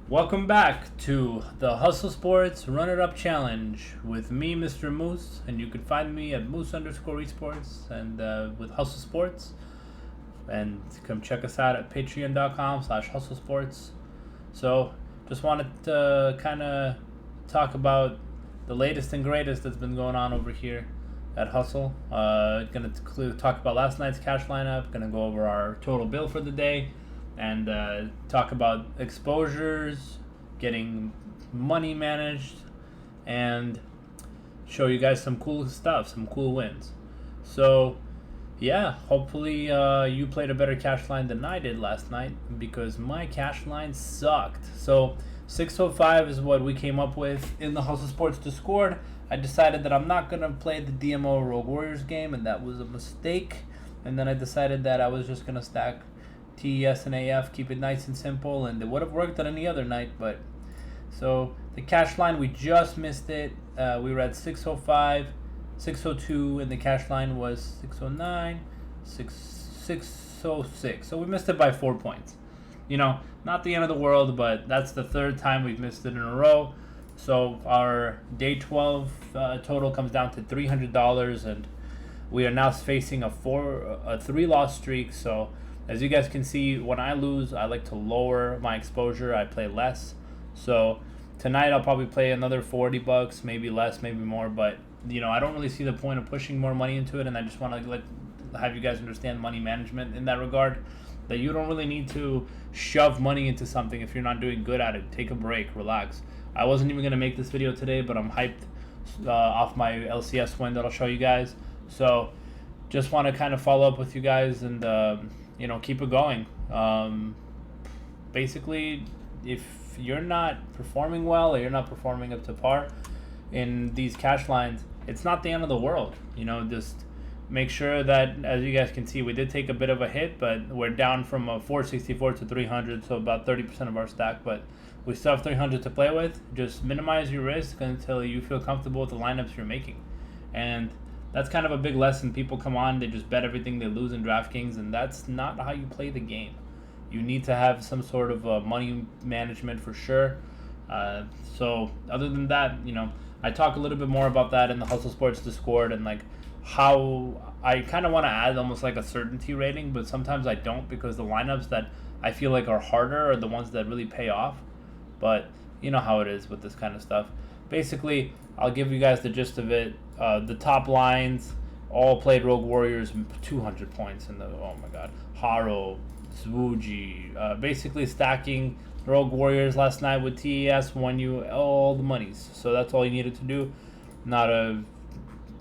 Welcome back to the Hustlesports Run It Up Challenge with me, Mr. Moose, and you can find me at Moose_Esports and with Hustlesports. And come check us out at patreon.com/Hustlesports. So, just wanted to kind of talk about the latest and greatest that's been going on over here at Hustle. Gonna talk about last night's cash lineup. Gonna go over our total bill for the day, and talk about exposures, getting money managed, and show you guys some cool stuff, some cool wins. So, yeah, hopefully you played a better cash line than I did last night, because my cash line sucked. So 605 is what we came up with in the Hustlesports Discord. I decided that I'm not going to play the DMO Rogue Warriors game, and that was a mistake. And then I decided that I was just going to stack TES and AF, keep it nice and simple, and it would have worked on any other night. But so the cash line, we just missed it. We were at 605, 602, and the cash line was 609, 606. So we missed it by 4 points. You know, not the end of the world, but that's the third time we've missed it in a row. So our day 12 total comes down to $300, and we are now facing a 3-loss streak. So as you guys can see, when I lose, I like to lower my exposure. I play less. So tonight I'll probably play another $40, maybe less, maybe more. But you know, I don't really see the point of pushing more money into it, and I just want to have you guys understand money management in that regard. That you don't really need to shove money into something if you're not doing good at it. Take a break, relax. I wasn't even gonna make this video today, but I'm hyped off my LCS win that I'll show you guys. So just want to kind of follow up with you guys and you know, keep it going. Basically, if you're not performing well or you're not performing up to par in these cash lines, it's not the end of the world. You know, just make sure that, as you guys can see, we did take a bit of a hit, but we're down from a 464 to 300, so about 30% of our stack, but we still have 300 to play with. Just minimize your risk until you feel comfortable with the lineups you're making. And that's kind of a big lesson. People come on, they just bet everything, they lose in DraftKings, and that's not how you play the game. You need to have some sort of money management for sure. So other than that, you know, I talk a little bit more about that in the Hustlesports Discord, and like how I kind of want to add almost like a certainty rating, but sometimes I don't, because the lineups that I feel like are harder are the ones that really pay off. But you know how it is with this kind of stuff. Basically, I'll give you guys the gist of it. The top lines all played Rogue Warriors, 200 points in the, oh my god, Haro, Zwuji. Basically stacking Rogue Warriors last night with TES won you all the monies. So that's all you needed to do. Not a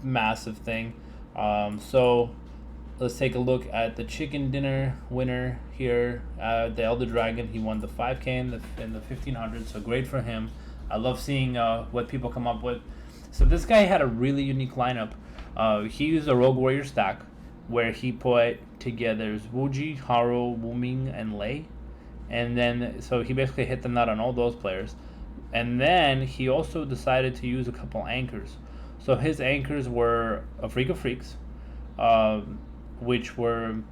massive thing. So let's take a look at the chicken dinner winner here. The Elder Dragon, he won the 5K in the 1500, so great for him. I love seeing what people come up with. So this guy had a really unique lineup. He used a Rogue Warrior stack where he put together Zwuji, Haro, Wuming, and Lei. And then, so he basically hit the nut on all those players. And then he also decided to use a couple anchors. So his anchors were a Freak of Freaks, which were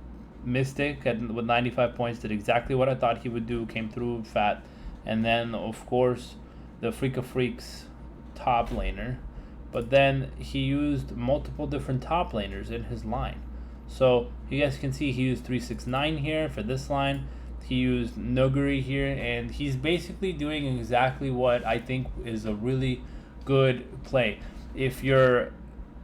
Mystic with 95 points, did exactly what I thought he would do, came through fat. And then, of course, the Freak of Freaks top laner. But then he used multiple different top laners in his line. So you guys can see he used 369 here for this line. He used Nuguri here, and he's basically doing exactly what I think is a really good play. If your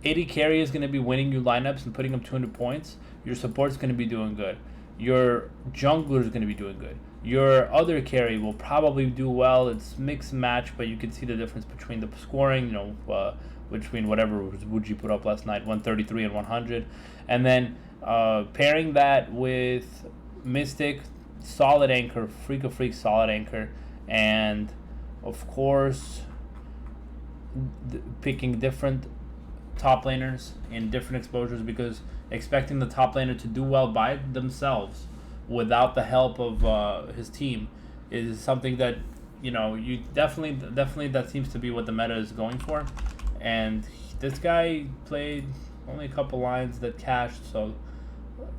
AD carry is going to be winning you lineups and putting up 200 points, your support's going to be doing good. Your jungler is going to be doing good. Your other carry will probably do well. It's mix and match, but you can see the difference between the scoring, you know, between whatever Wuji put up last night, 133 and 100. And then pairing that with Mystic, solid anchor, Freak of Freak, solid anchor, and of course picking different top laners in different exposures, because expecting the top laner to do well by themselves without the help of his team is something that, you know, you definitely that seems to be what the meta is going for. And this guy played only a couple lines that cashed, so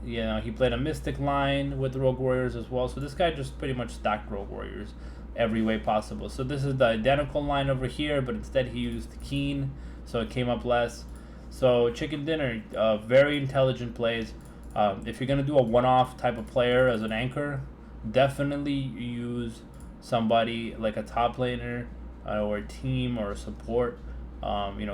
he played a Mystic line with the Rogue Warriors as well. So this guy just pretty much stacked Rogue Warriors every way possible. So this is the identical line over here, but instead he used Keen, so it came up less. So Chicken Dinner, very intelligent plays. If you're going to do a one-off type of player as an anchor, definitely use somebody like a top laner or a team or a support.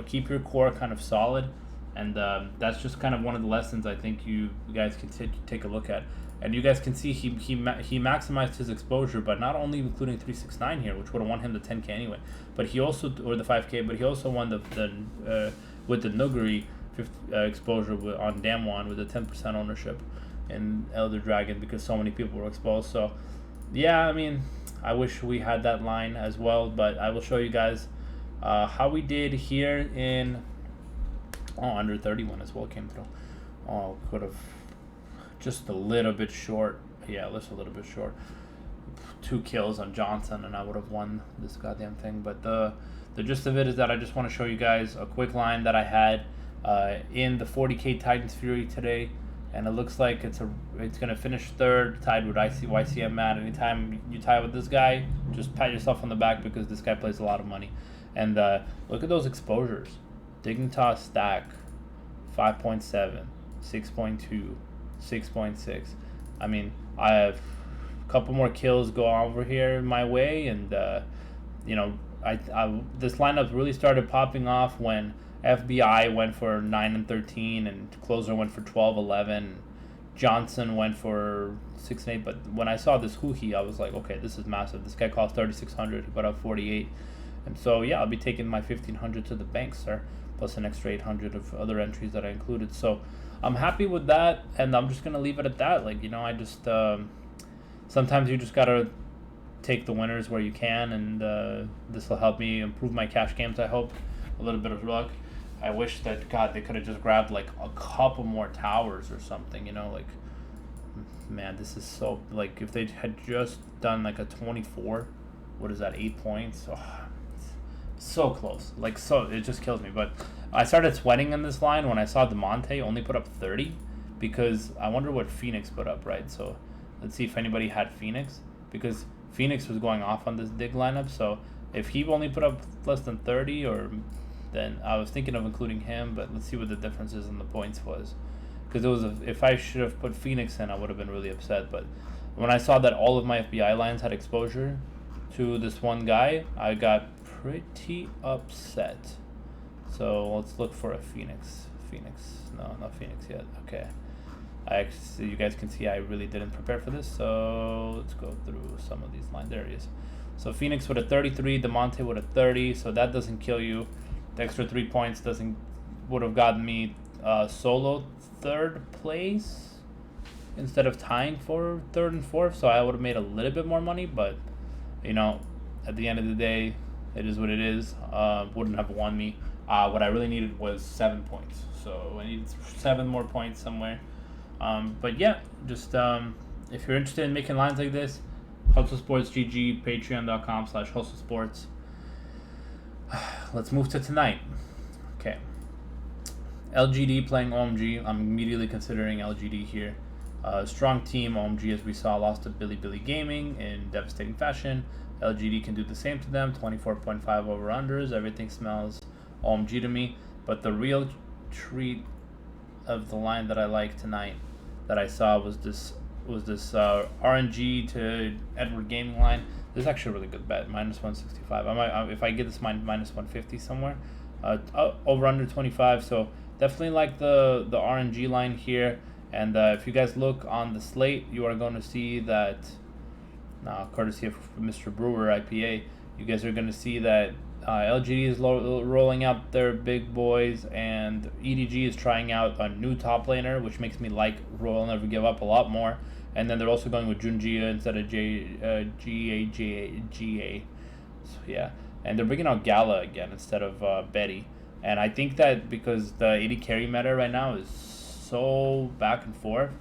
Keep your core kind of solid. And that's just kind of one of the lessons I think you guys can take a look at. And you guys can see he maximized his exposure, but not only including 369 here, which would have won him the 10K anyway, but he also, or the 5K, but he also won the with the Nuguri exposure on Damwon with a 10% ownership in Elder Dragon because so many people were exposed. So yeah, I mean, I wish we had that line as well, but I will show you guys how we did here in under 31 as well came through. Oh, could have just a little bit short. Yeah, just a little bit short. 2 kills on Johnson and I would have won this goddamn thing. But the gist of it is that I just want to show you guys a quick line that I had in the 40K Titans Fury today, and it looks like it's gonna finish third, tied with YCM Matt. Anytime you tie with this guy, just pat yourself on the back because this guy plays a lot of money. And look at those exposures. Dignitas stack 5.7, 6.2, 6.6. I mean, I have a couple more kills go over here my way, and this lineup really started popping off when FBI went for 9 and 13, and Closer went for 12, 11. Johnson went for 6 and 8. But when I saw this Huhi, I was like, okay, this is massive. This guy cost 3,600. He put up 48. And so, yeah, I'll be taking my 1,500 to the bank, sir, plus an extra 800 of other entries that I included. So I'm happy with that, and I'm just going to leave it at that. I just sometimes you just got to take the winners where you can, and this will help me improve my cash games, I hope. A little bit of luck. I wish that, God, they could have just grabbed, a couple more towers or something, man, this is so, if they had just done, a 24, what is that, 8 points? Oh, so close. So it just kills me. But I started sweating in this line when I saw DeMonte only put up 30, because I wonder what Phoenix put up, right? So let's see if anybody had Phoenix, because Phoenix was going off on this dig lineup. So if he only put up less than 30, then I was thinking of including him, but let's see what the differences in the points was. Because if I should have put Phoenix in, I would have been really upset. But when I saw that all of my FBI lines had exposure to this one guy, I got pretty upset. So let's look for a Phoenix. No, not Phoenix yet. Okay. You guys can see I really didn't prepare for this. So let's go through some of these lines. There it is. So Phoenix with a 33, DeMonte with a 30. So that doesn't kill you. The extra 3 points would have gotten me solo third place instead of tying for third and fourth. So I would have made a little bit more money, but at the end of the day, it is what it is. Wouldn't have won me. What I really needed was 7 points. So I needed 7 more points somewhere. But yeah, just if you're interested in making lines like this, Hustlesports GG, patreon.com/Hustlesports. Let's move to tonight. Okay. LGD playing OMG. I'm immediately considering LGD here. Strong team. OMG, as we saw, lost to Billy Gaming in devastating fashion. LGD can do the same to them. 24.5 over-unders. Everything smells OMG to me. But the real treat of the line that I like tonight that I saw was this RNG to Edward Gaming line. This is actually a really good bet, -165. If I get this -150 somewhere, over under 25. So definitely like the RNG line here. And if you guys look on the slate, you are going to see that, courtesy of Mr. Brewer IPA, you guys are going to see that LGD is rolling out their big boys, and EDG is trying out a new top laner, which makes me like Roll Never Give Up a lot more. And then they're also going with Junjia instead of GA. So yeah, and they're bringing out Gala again instead of Betty. And I think that because the 80 carry meta right now is so back and forth,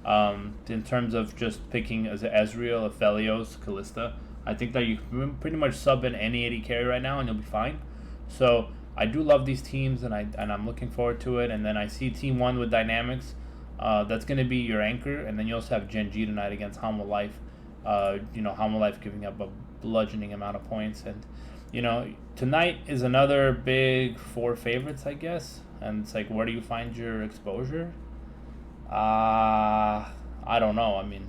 in terms of just picking as Ezreal, Aphelios, Kalista, I think that you can pretty much sub in any 80 carry right now and you'll be fine. So I do love these teams, and I'm looking forward to it. And then I see Team 1 with Dynamics That's going to be your anchor, and then you also have Gen G tonight against Hama Life. Hama Life giving up a bludgeoning amount of points, and tonight is another big 4 favorites, I guess. And it's like, where do you find your exposure? I don't know. I mean,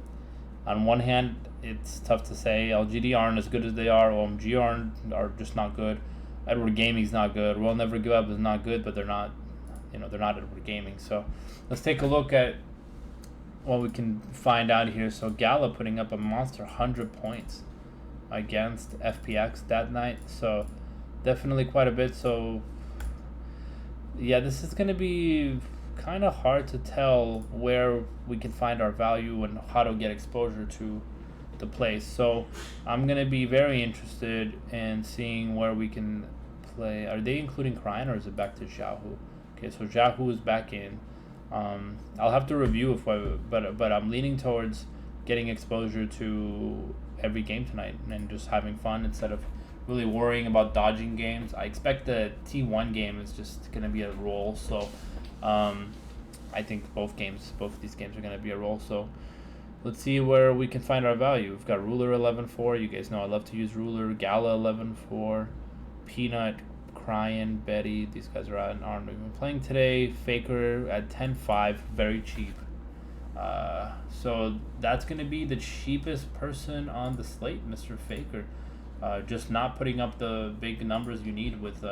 on one hand, it's tough to say. LGD aren't as good as they are. OMG are just not good. Edward Gaming's not good. We'll Never Give Up is not good, but they're not Edward Gaming. So let's take a look at what we can find out here. So Gala putting up a monster 100 points against FPX that night. So definitely quite a bit. So yeah, this is going to be kind of hard to tell where we can find our value and how to get exposure to the place. So I'm going to be very interested in seeing where we can play. Are they including Cryan, or is it back to Xiaohu? Okay, so Xiaohu is back in. I'll have to review but I'm leaning towards getting exposure to every game tonight and just having fun instead of really worrying about dodging games. I expect the T1 game is just going to be a roll. So I think both of these games are going to be a roll. So let's see where we can find our value. We've got Ruler 11-4. You guys know I love to use Ruler. Gala 11-4. Peanut, Cryan, Betty. These guys aren't even playing today. Faker at 10-5. Very cheap. So that's going to be the cheapest person on the slate, Mr. Faker. Just not putting up the big numbers you need with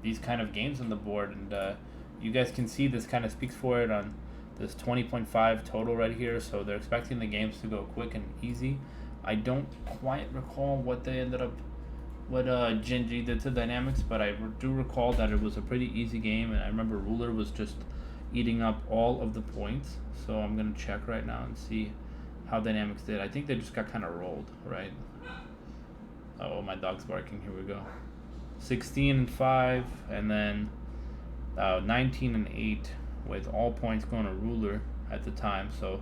these kind of games on the board. And you guys can see this kind of speaks for it on this 20.5 total right here. So they're expecting the games to go quick and easy. I don't quite recall what Gen G did to Dynamics, but I do recall that it was a pretty easy game, and I remember Ruler was just eating up all of the points. So I'm going to check right now and see how Dynamics did. I think they just got kind of rolled, right? Oh, my dog's barking. Here we go. 16-5, and then 19-8 with all points going to Ruler at the time. So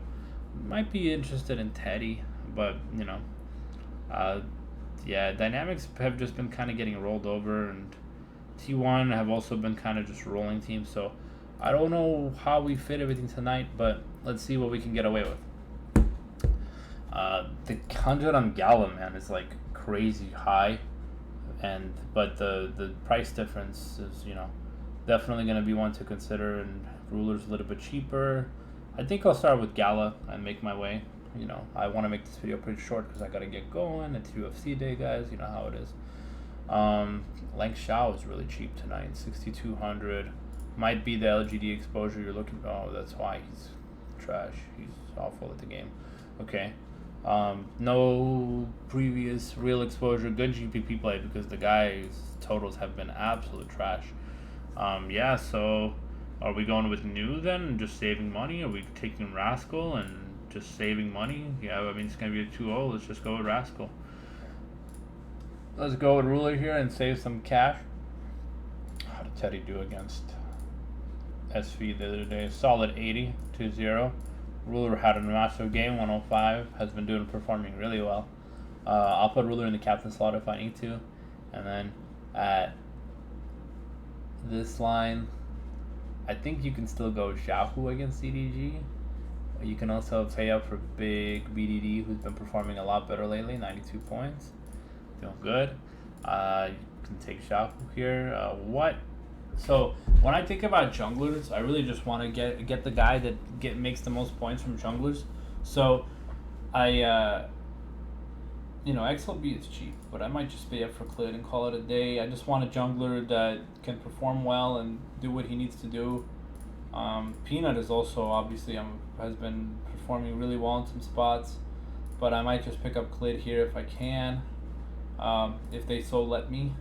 might be interested in Teddy, but yeah, Dynamics have just been kind of getting rolled over, and T1 have also been kind of just rolling teams. So I don't know how we fit everything tonight, but let's see what we can get away with. The 100 on Gala, man, is like crazy high, but the price difference is definitely going to be one to consider, and Ruler's a little bit cheaper. I think I'll start with Gala and make my way. I want to make this video pretty short because I got to get going. It's UFC day, guys. You know how it is. Lang Xiao is really cheap tonight, 6,200. Might be the LGD exposure you're looking. Oh, that's why he's trash. He's awful at the game. Okay. No previous real exposure. Good GPP play because the guy's totals have been absolute trash. Yeah, so are we going with new then and just saving money? Are we taking Rascal and just saving money? Yeah, I mean, it's going to be a 2-0. Let's just go with Rascal. Let's go with Ruler here and save some cash. How did Teddy do against SV the other day? Solid 80, 2-0. Ruler had a massive game, 105. Has been performing really well. I'll put Ruler in the captain slot if I need to. And then at this line, I think you can still go Xiaohu against CDG. You can also pay up for big BDD, who's been performing a lot better lately, 92 points. Feeling good. You can take Xiaohu here. So when I think about junglers, I really just want to get the guy that makes the most points from junglers. So XLB is cheap, but I might just pay up for Clid and call it a day. I just want a jungler that can perform well and do what he needs to do. Peanut is also obviously has been performing really well in some spots, but I might just pick up Clid here if I can, if they so let me.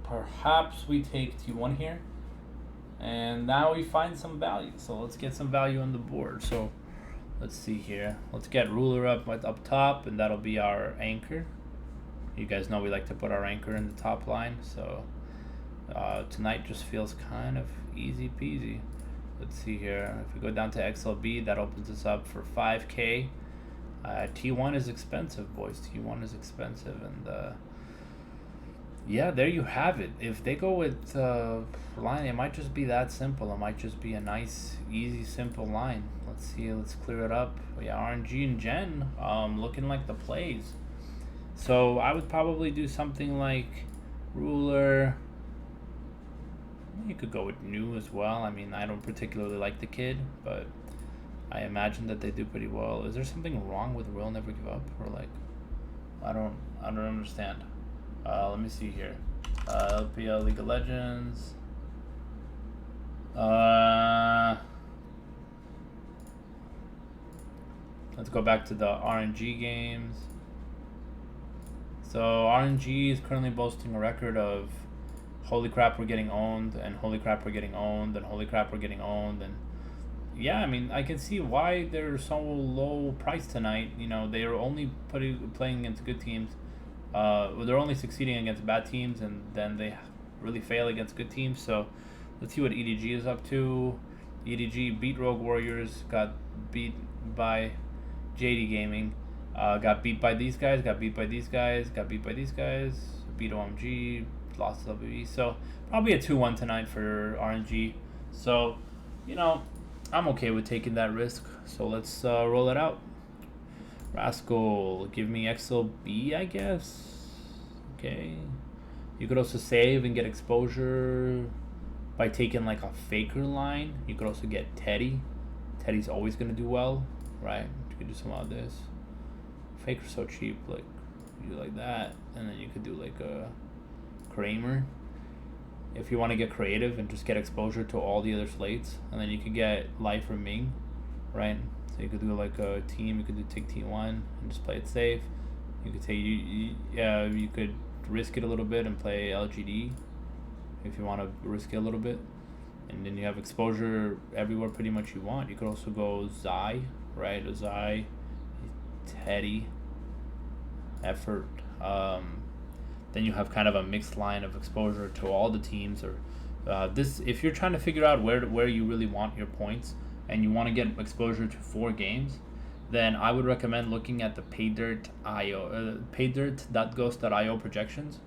Perhaps we take T1 here, and now we find some value. So let's get some value on the board. So let's see here. Let's get Ruler up top, and that'll be our anchor. You guys know we like to put our anchor in the top line. So tonight just feels kind of easy peasy. Let's see here. If we go down to XLB, that opens us up for 5K. T1 is expensive, boys. T1 is expensive, and yeah, there you have it. If they go with line, it might just be that simple. It might just be a nice, easy, simple line. Let's see. Let's clear it up. Yeah, RNG and Gen, looking like the plays. So I would probably do something like Ruler. You could go with New as well. I mean, I don't particularly like the kid, but I imagine that they do pretty well. Is there something wrong with Will Never Give Up, or like, I don't understand. Let me see here. LPL League of Legends. Let's go back to the RNG games. So RNG is currently boasting a record of holy crap we're getting owned, and holy crap we're getting owned, and holy crap we're getting owned, and yeah, I mean, I can see why they're so low price tonight. You know, they are only playing against good teams. They're only succeeding against bad teams, and then they really fail against good teams. So let's see what EDG is up to. EDG beat Rogue Warriors, got beat by JD Gaming, got beat by these guys, got beat by these guys, got beat by these guys, beat OMG, lost to WE. So probably a 2-1 tonight for RNG. So, you know, I'm okay with taking that risk. So let's roll it out. Rascal, give me XLB, I guess. Okay. You could also save and get exposure by taking like a Faker line. You could also get Teddy. Teddy's always going to do well, right? You could do some of this. Faker's so cheap. Like, you do like that. And then you could do like a Kramer. If you want to get creative and just get exposure to all the other slates. And then you could get Life or Ming, right? So you could do like a team. You could do take T1 and just play it safe. You could take you could risk it a little bit and play LGD if you want to risk it a little bit, and then you have exposure everywhere pretty much you want. You could also go Zai, right? Zai, Teddy, Effort. Then you have kind of a mixed line of exposure to all the teams. Or this, if you're trying to figure out where you really want your points and you want to get exposure to 4 games, then I would recommend looking at the paydirt.ghost.io projections.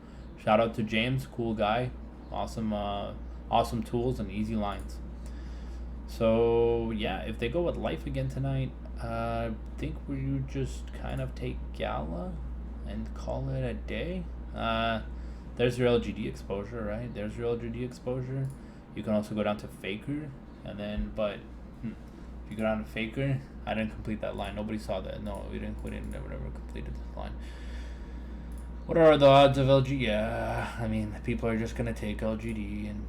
Shout out to James, cool guy, awesome tools and easy lines. So yeah, if they go with Life again tonight, I think we just kind of take Gala and call it a day. There's your LGD exposure, right? There's your LGD exposure. You can also go down to Faker, and then if you go down to Faker, I didn't complete that line. Nobody saw that. No, we never completed this line. What are the odds of LG? Yeah, I mean, people are just gonna take LGD, and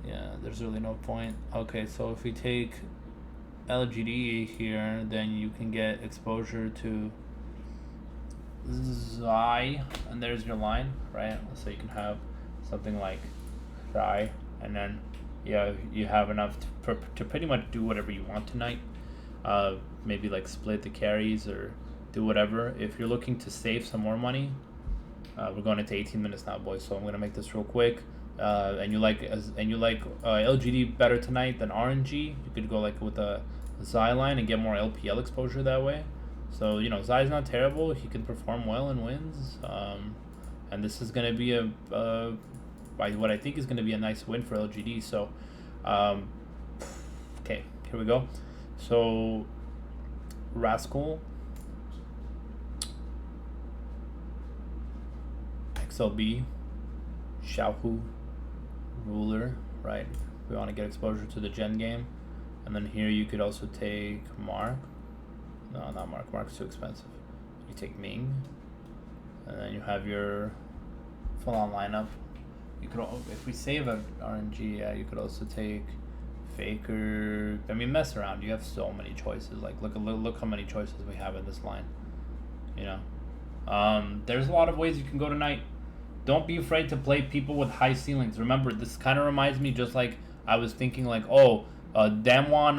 yeah, there's really no point. Okay, so if we take LGD here, then you can get exposure to Zai, and there's your line, right? So you can have something like Zai, and then yeah, you have enough to pretty much do whatever you want tonight. Maybe like split the carries or do whatever. If you're looking to save some more money, we're going into 18 minutes now, boys. So I'm gonna make this real quick. And you like LGD better tonight than RNG. You could go like with a Zai line and get more LPL exposure that way. So you know, Zai's not terrible. He can perform well in wins. And this is gonna be what I think is gonna be a nice win for LGD. So, okay, here we go. So, Rascal, XLB, Xiaohu, Ruler, right? We want to get exposure to the Gen game. And then here you could also take Mark. No, not Mark. Mark's too expensive. You take Ming. And then you have your full-on lineup. You could, if we save a RNG, yeah, you could also take Faker. I mean, mess around. You have so many choices. Like, look how many choices we have in this line. You know, there's a lot of ways you can go tonight. Don't be afraid to play people with high ceilings. Remember, this kind of reminds me, just like I was thinking, like, oh, Damwon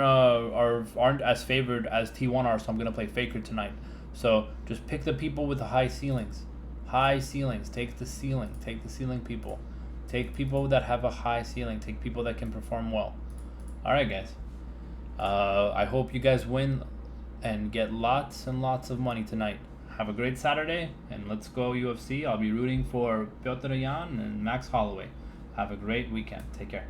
aren't as favored as T1 are, so I'm gonna play Faker tonight. So just pick the people with the high ceilings. High ceilings. Take the ceiling. Take the ceiling people. Take people that have a high ceiling. Take people that can perform well. All right, guys. I hope you guys win and get lots and lots of money tonight. have a great Saturday, and let's go UFC. I'll be rooting for Piotr Yan and Max Holloway. Have a great weekend. Take care.